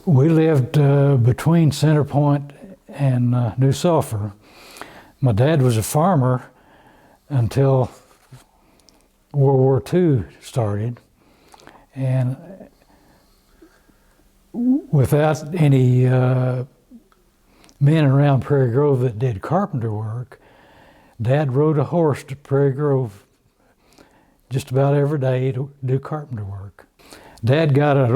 We lived between Center Point and New Sulphur. My dad was a farmer until World War II started, and without any men around Prairie Grove that did carpenter work, Dad rode a horse to Prairie Grove just about every day to do carpenter work. Dad got an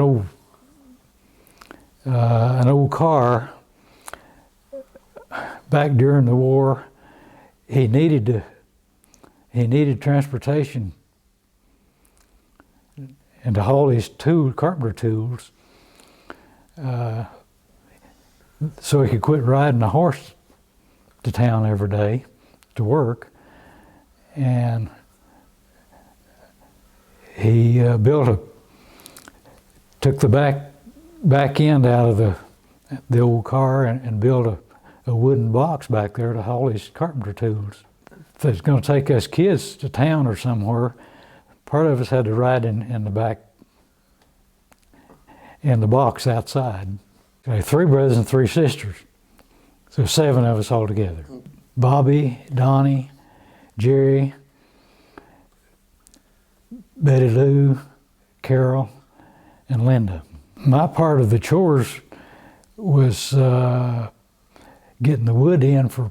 old car back during the war. He needed transportation and to haul his carpenter tools, so he could quit riding a horse to town every day to work. And he took the back end out of the old car and built a wooden box back there to haul his carpenter tools. If they was going to take us kids to town or somewhere, part of us had to ride in the back, in the box outside. I had 3 brothers and 3 sisters, so 7 of us all together. Bobby, Donnie, Jerry, Betty Lou, Carol, and Linda. My part of the chores was getting the wood in for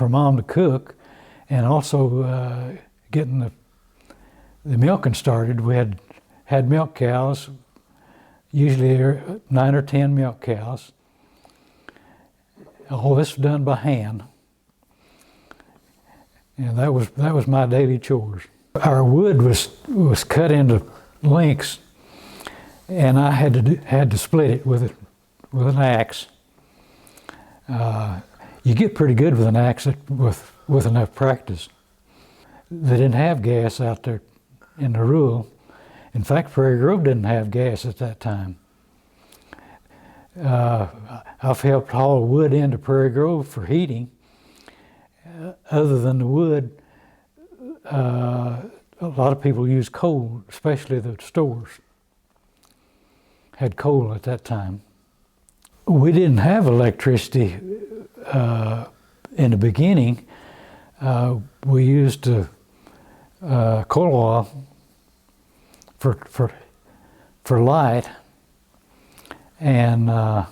Mom to cook, and also getting the milking started. We had milk cows, usually 9 or 10 milk cows. All this was done by hand, and that was my daily chores. Our wood was cut into lengths, and I had to split it with an axe. You get pretty good with an axe with enough practice. They didn't have gas out there in the rural. In fact, Prairie Grove didn't have gas at that time. I've helped haul wood into Prairie Grove for heating. Other than the wood, a lot of people use coal, especially the stores had coal at that time. We didn't have electricity in the beginning. We used coal oil for light, and I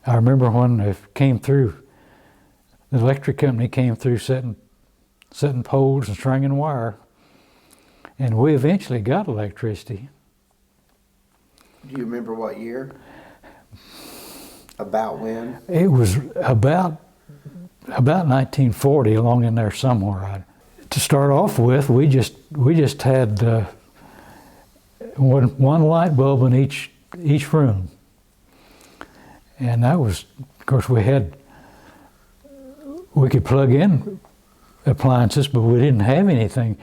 remember when it came through, the electric company came through setting poles and stringing wire, and we eventually got electricity. Do you remember what year? About when? It was about 1940, along in there somewhere. To start off with, we just had one light bulb in each room, and that was, of course, we could plug in appliances, but we didn't have anything.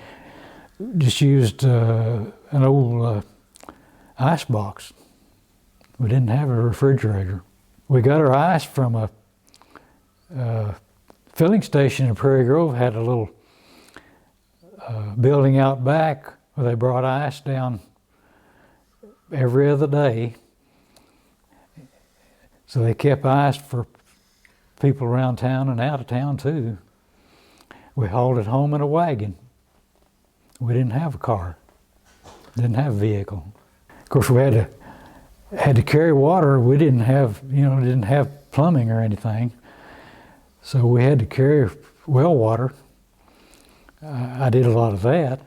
Just used an old ice box. We didn't have a refrigerator. We got our ice from a filling station in Prairie Grove. Had a little building out back where they brought ice down every other day. So they kept ice for people around town and out of town too. We hauled it home in a wagon. We didn't have a car, didn't have a vehicle. Of course, we had to carry water. We didn't have plumbing or anything, so we had to carry well water. I did a lot of that,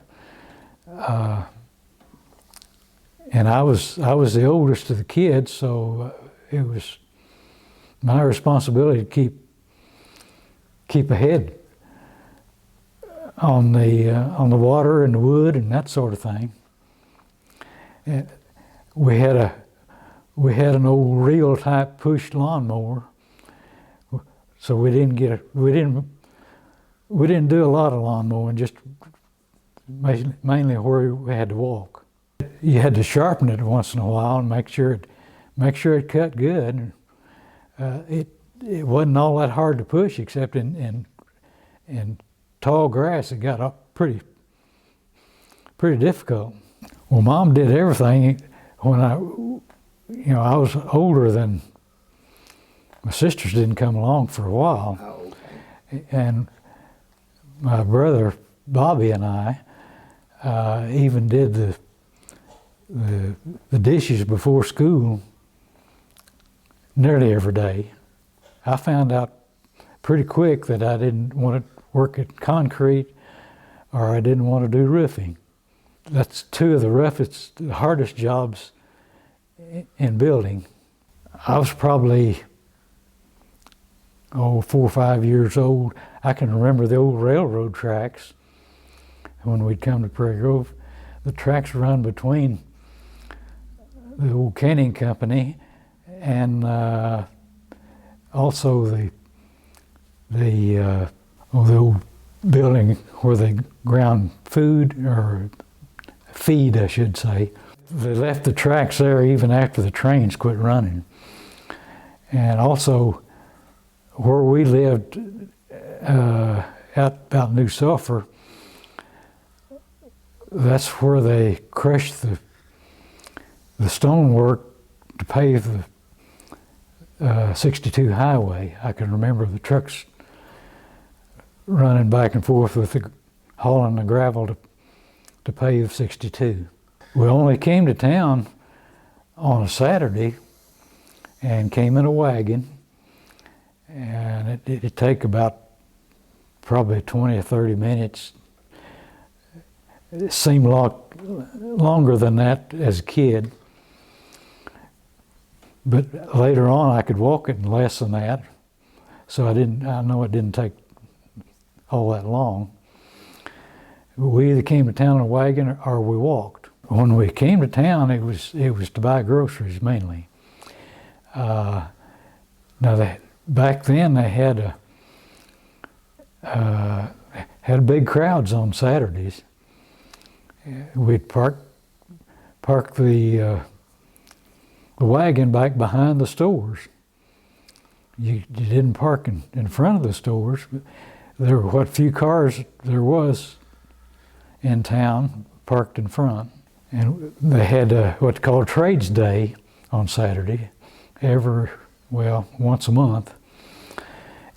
and I was the oldest of the kids, so it was my responsibility to keep ahead on the water and the wood and that sort of thing. And we had an old reel type push lawnmower, so we didn't do a lot of lawn mowing, just mainly where we had to walk. You had to sharpen it once in a while and make sure it cut good. It wasn't all that hard to push, except in tall grass. It got up pretty difficult. Well, Mom did everything when you know, I was older than, my sisters didn't come along for a while. Oh, okay. And my brother Bobby and I even did the dishes before school nearly every day. I found out pretty quick that I didn't want to work at concrete or I didn't want to do roofing. That's two of the roughest, the hardest jobs in building. I was probably 4 or 5 years old. I can remember the old railroad tracks when we'd come to Prairie Grove. The tracks run between the old canning company and also the old building where they ground food, or feed, I should say. They left the tracks there even after the trains quit running. And also, where we lived out about New Sulphur, that's where they crushed the stonework to pave the 62 highway. I can remember the trucks running back and forth with hauling the gravel to pave 62. We only came to town on a Saturday and came in a wagon, and it'd take about probably 20 or 30 minutes. It seemed like longer than that as a kid, but later on I could walk it in less than that, so I know it didn't take all that long. We either came to town in a wagon or we walked. When we came to town, it was to buy groceries mainly. Back then they had big crowds on Saturdays. We'd park the wagon back behind the stores. You didn't park in front of the stores. There were what few cars there was in town parked in front. And they had what's called Trades Day on Saturday, once a month.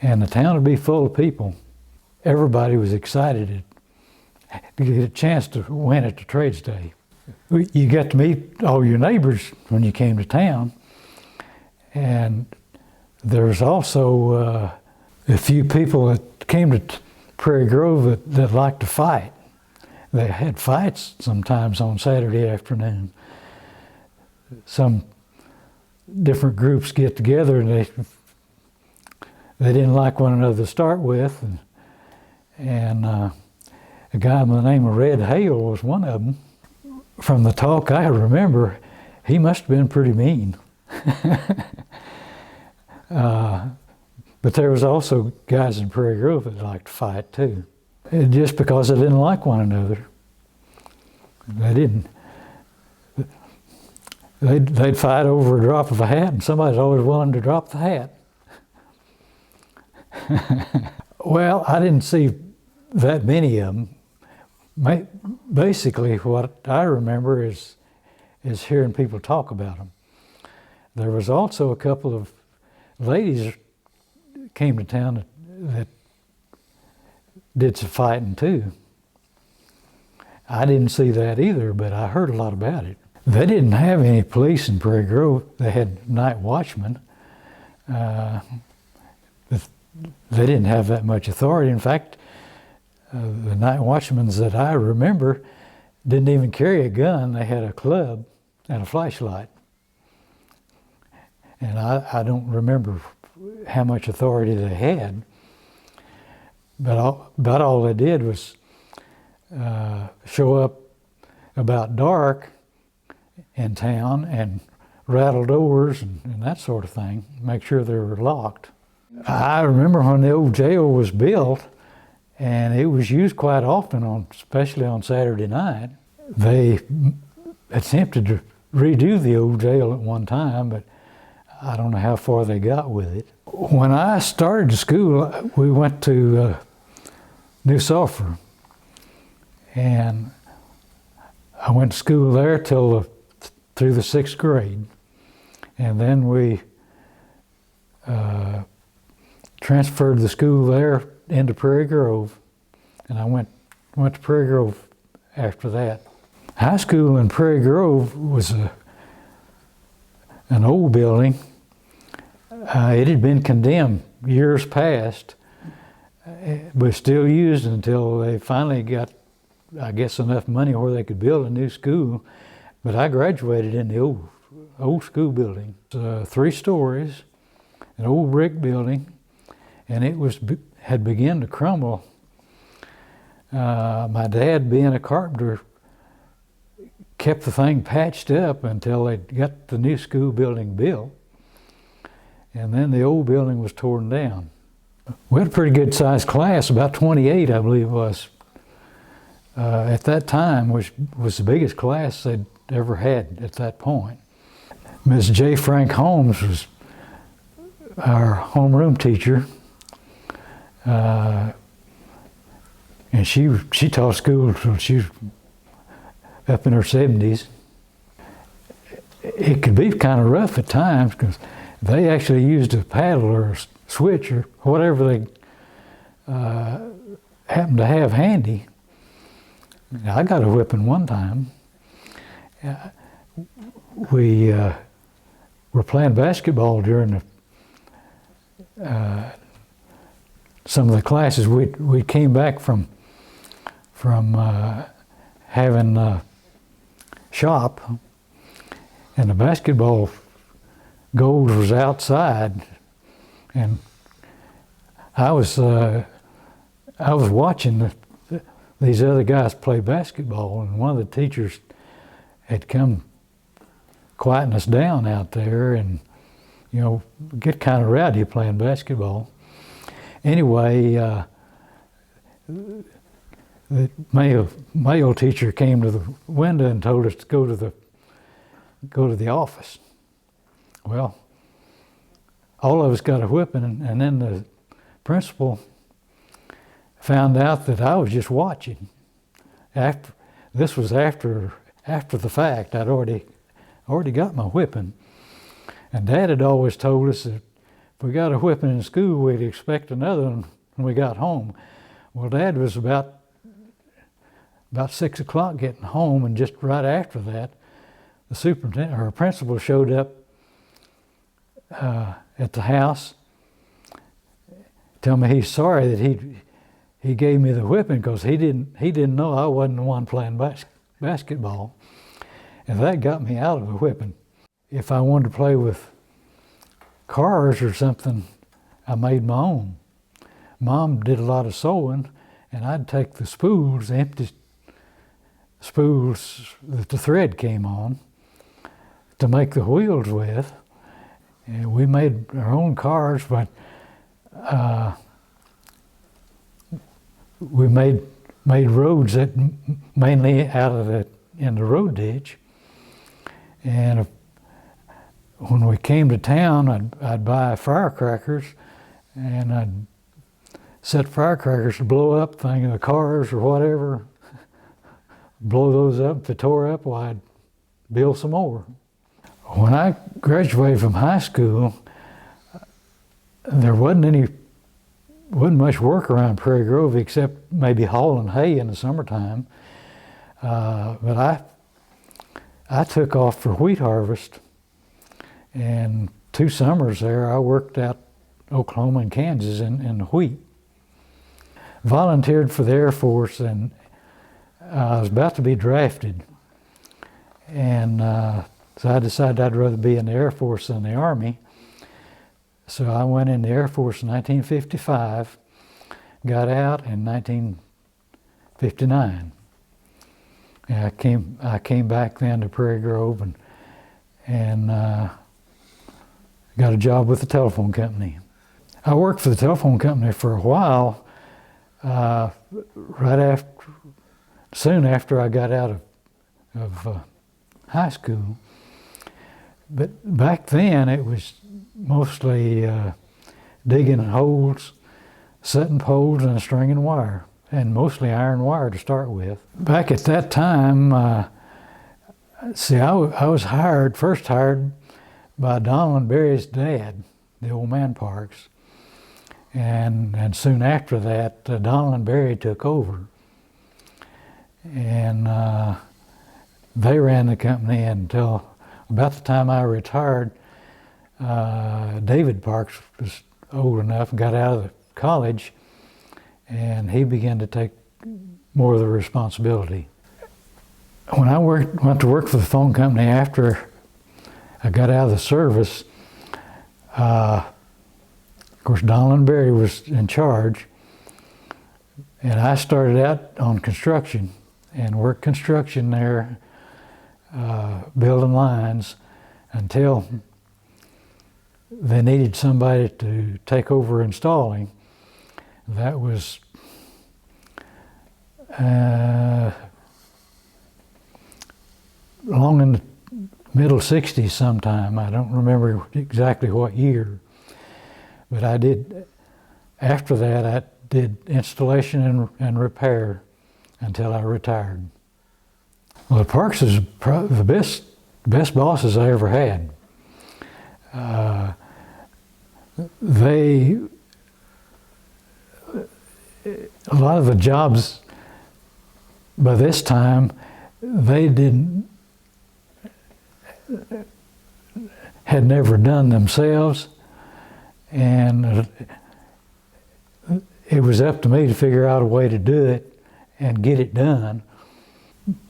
And the town would be full of people. Everybody was excited to get a chance to win at the Trades Day. You got to meet all your neighbors when you came to town. And there was also a few people that came to Prairie Grove that liked to fight. They had fights sometimes on Saturday afternoon. Some different groups get together and they didn't like one another to start with. And a guy by the name of Red Hale was one of them. From the talk I remember, he must have been pretty mean. But there was also guys in Prairie Grove that liked to fight too. Just because they didn't like one another. They'd fight over a drop of a hat, and somebody's always willing to drop the hat. Well, I didn't see that many of them. Basically, what I remember is hearing people talk about them. There was also a couple of ladies that came to town that did some fighting too. I didn't see that either, but I heard a lot about it. They didn't have any police in Prairie Grove. They had night watchmen. But they didn't have that much authority. In fact, the night watchmen that I remember didn't even carry a gun. They had a club and a flashlight. And I don't remember how much authority they had. But about all they did was show up about dark in town and rattle doors and that sort of thing, make sure they were locked. I remember when the old jail was built, and it was used quite often, especially on Saturday night. They attempted to redo the old jail at one time, but I don't know how far they got with it. When I started school, we went to New Sulphur, and I went to school there through the 6th grade. And then we transferred the school there into Prairie Grove, and I went to Prairie Grove after that. High school in Prairie Grove was an old building. It had been condemned years past, but still used until they finally got, I guess, enough money where they could build a new school. But I graduated in the old school building. It's 3 stories, an old brick building, and it had begun to crumble. My dad, being a carpenter, kept the thing patched up until they got the new school building built, and then the old building was torn down. We had a pretty good sized class, about 28, I believe it was. At that time, which was the biggest class they'd ever had at that point. Ms. J. Frank Holmes was our homeroom teacher, and she taught school till she was up in her 70s. It could be kind of rough at times because they actually used a paddle or a switch or whatever they happened to have handy. I got a whipping one time. We were playing basketball during some of the classes. We came back from having shop, and the basketball goals was outside, and I was watching these other guys play basketball, and one of the teachers had come quieting us down out there, and get kind of rowdy playing basketball. Anyway, the male teacher came to the window and told us to go to the office. Well, all of us got a whipping, and then the principal found out that I was just watching. This was after the fact. I'd already got my whipping, and Dad had always told us that if we got a whipping in school, we'd expect another one when we got home. Well, Dad was about 6 o'clock getting home, and just right after that, the superintendent or principal showed up at the house, tell me he's sorry that he gave me the whipping because he didn't know I wasn't the one playing basketball, and that got me out of a whipping. If I wanted to play with cars or something, I made my own. Mom did a lot of sewing, and I'd take the spools, the empty spools that the thread came on, to make the wheels with. And we made our own cars, but we made roads that mainly in the road ditch. And when we came to town, I'd buy firecrackers, and I'd set firecrackers to blow up the cars or whatever, blow those up. If it tore up, well, I'd build some more. When I graduated from high school, there wasn't much work around Prairie Grove except maybe hauling hay in the summertime. But I took off for wheat harvest, and 2 summers there I worked out Oklahoma and Kansas in the wheat. Volunteered for the Air Force, and I was about to be drafted, and so I decided I'd rather be in the Air Force than the Army. So I went in the Air Force in 1955, got out in 1959. And I came back then to Prairie Grove and got a job with the telephone company. I worked for the telephone company for a while, soon after I got out of high school. But back then it was mostly digging holes, setting poles, and stringing wire, and mostly iron wire to start with. Back at that time, I was first hired by Donald Berry's dad, the old man Parks. And soon after that, Donald Berry took over. And they ran the company until about the time I retired. David Parks was old enough and got out of college, and he began to take more of the responsibility. When I went to work for the phone company after I got out of the service, of course, Donald Berry was in charge, and I started out on construction and worked construction there, building lines, until they needed somebody to take over installing. That was along in the middle 60s sometime. I don't remember exactly what year, but I did, after that I did installation and repair until I retired. Well, the Parks is the best bosses I ever had. A lot of the jobs by this time, they had never done themselves, and it was up to me to figure out a way to do it and get it done.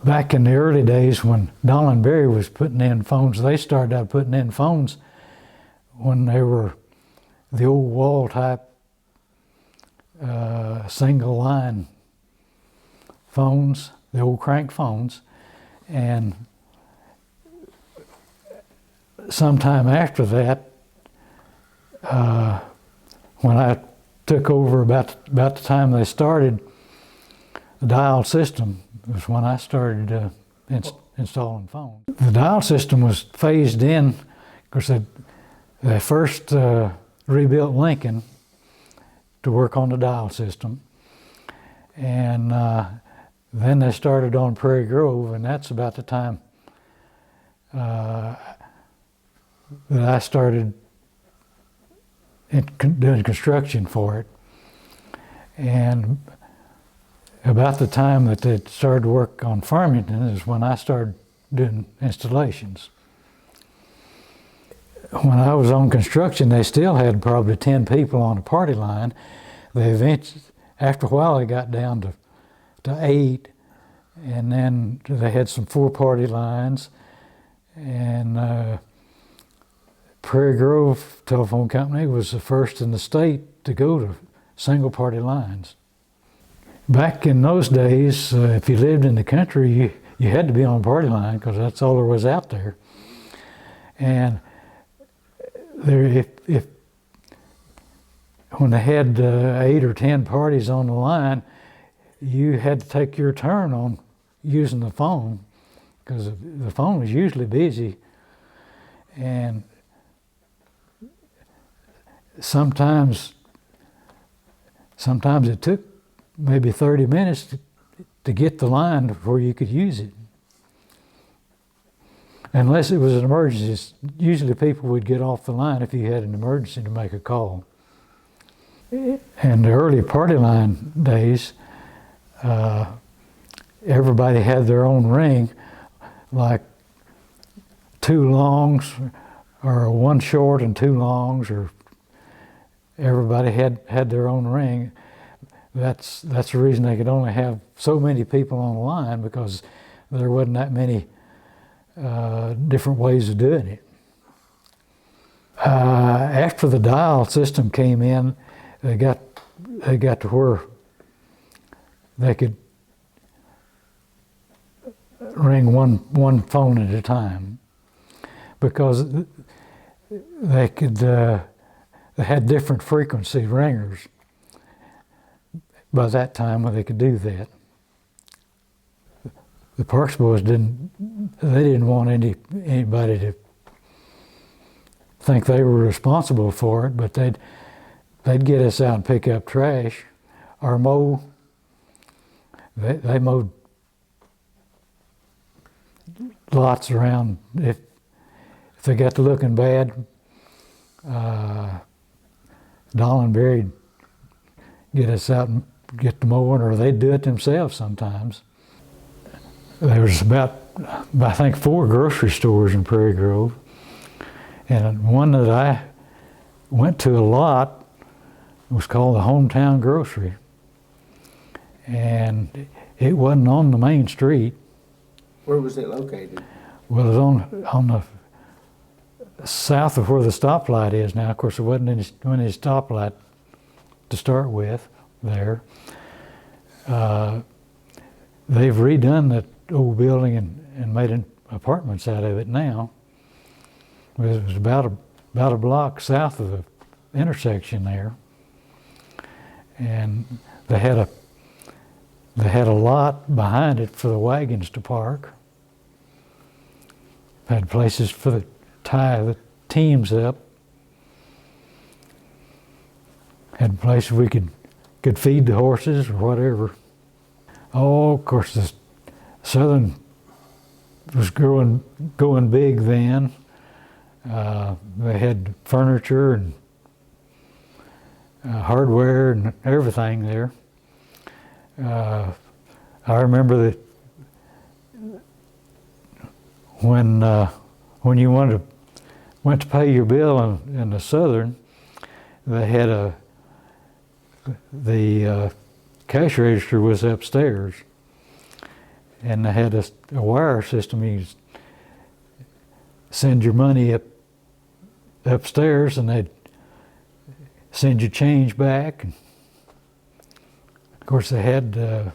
Back in the early days when Donald Berry was putting in phones, they started out putting in phones when they were the old wall type single line phones, the old crank phones, and sometime after that, when I took over about the time they started, the dial system was when I started installing phones. The dial system was phased in because they first rebuilt Lincoln to work on the dial system, and then they started on Prairie Grove, and that's about the time that I started doing construction for it. And about the time that they started to work on Farmington is when I started doing installations. When I was on construction, they still had probably 10 people on a party line. They eventually, after a while, they got down to 8, and then they had some 4-party lines. And Prairie Grove Telephone Company was the first in the state to go to single-party lines. Back in those days, if you lived in the country, you had to be on a party line because that's all there was out there. And if when they had 8 or 10 parties on the line, you had to take your turn on using the phone because the phone was usually busy. And sometimes it took maybe 30 minutes to get the line before you could use it. Unless it was an emergency, usually people would get off the line if you had an emergency to make a call. In the early party line days, everybody had their own ring, like 2 longs, or 1 short and 2 longs, or everybody had their own ring. That's the reason they could only have so many people on the line, because there wasn't that many different ways of doing it. After the dial system came in, they got to where they could ring one phone at a time, because they had different frequency ringers by that time when they could do that. The Parks boys didn't want anybody to think they were responsible for it, but they'd get us out and pick up trash or mow. They mowed lots around. If they got to looking bad, Don and Barry'd get us out and get the mowing, or they'd do it themselves sometimes. There was about, I think, 4 grocery stores in Prairie Grove. And one that I went to a lot was called the Hometown Grocery. And it wasn't on the main street. Where was it located? Well, it was on the south of where the stoplight is now. Of course, there wasn't any stoplight to start with there. They've redone that old building and made apartments out of it now. It was about a block south of the intersection there, and they had a lot behind it for the wagons to park. Had places for the tie the teams up. Had places we could feed the horses or whatever. Oh, of course, the Southern was going big then. They had furniture and hardware and everything there. I remember that when you went to pay your bill in the Southern, they had the cash register was upstairs, and they had a wire system. You send your money upstairs, and they'd send you change back. And of course, they had the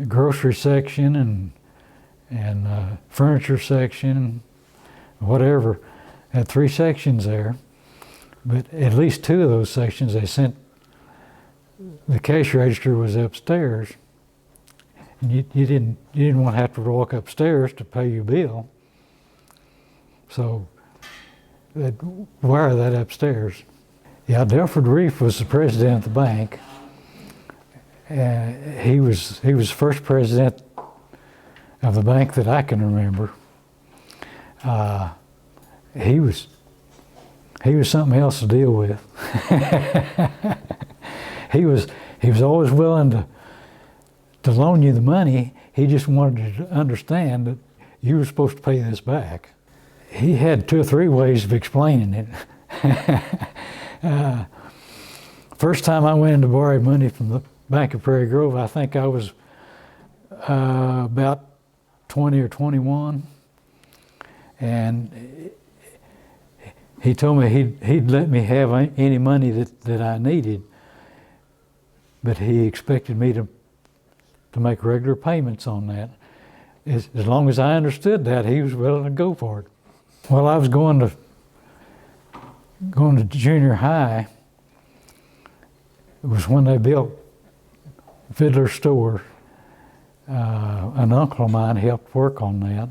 grocery section and furniture section, whatever. Had 3 sections there, but at least 2 of those sections they sent. The cash register was upstairs, and you didn't want to have to walk upstairs to pay your bill. So they'd wire that upstairs. Yeah, Delford Reef was the president of the bank. He was the first president of the bank that I can remember. He was something else to deal with. He was always willing to loan you the money. He just wanted you to understand that you were supposed to pay this back. He had 2 or 3 ways of explaining it. First time I went in to borrow money from the Bank of Prairie Grove, I think I was about 20 or 21, and he told me he'd let me have any money that I needed, but he expected me to make regular payments on that. As long as I understood that, he was willing to go for it. Well, I was going to junior high. It was when they built Fiddler's Store. An uncle of mine helped work on that.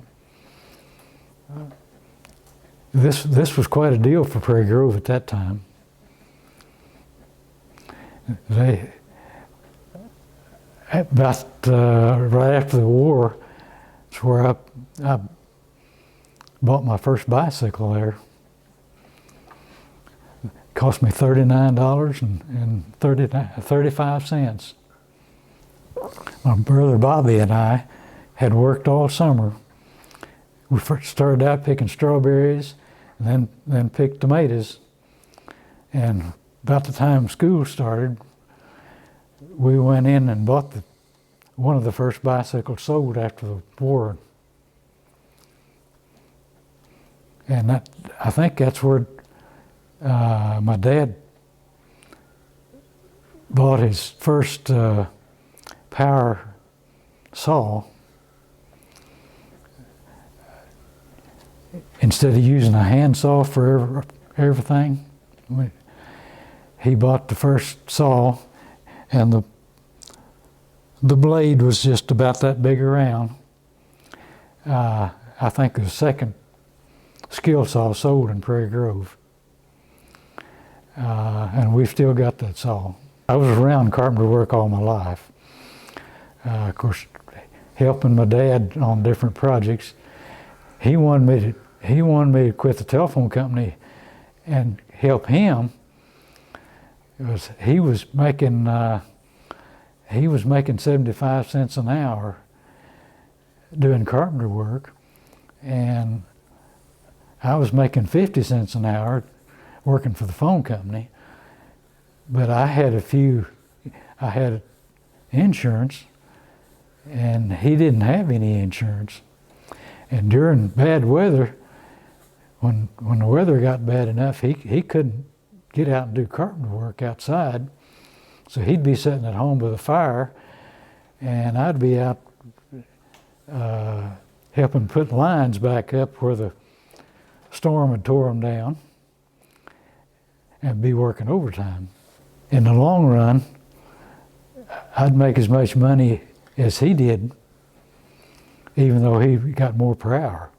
This was quite a deal for Prairie Grove at that time. They about right after the war, it's where I bought my first bicycle there. It cost me $39 and 35 cents. My brother Bobby and I had worked all summer. We first started out picking strawberries, and then picked tomatoes. And about the time school started, we went in and bought one of the first bicycles sold after the war. And I think that's where my dad bought his first power saw. Instead of using a handsaw for everything, he bought the first saw, and the blade was just about that big around. I think the second skill saw sold in Prairie Grove, and we've still got that saw. I was around carpenter work all my life. Of course, helping my dad on different projects. He wanted he wanted me to quit the telephone company and help him. Because he was making 75 cents an hour doing carpenter work, and I was making 50 cents an hour working for the phone company. But I had insurance, and he didn't have any insurance. And during bad weather, when the weather got bad enough, he couldn't get out and do carpenter work outside. So he'd be sitting at home by the fire, and I'd be out helping put lines back up where the storm had tore them down, and be working overtime. In the long run, I'd make as much money as he did, even though he got more per hour.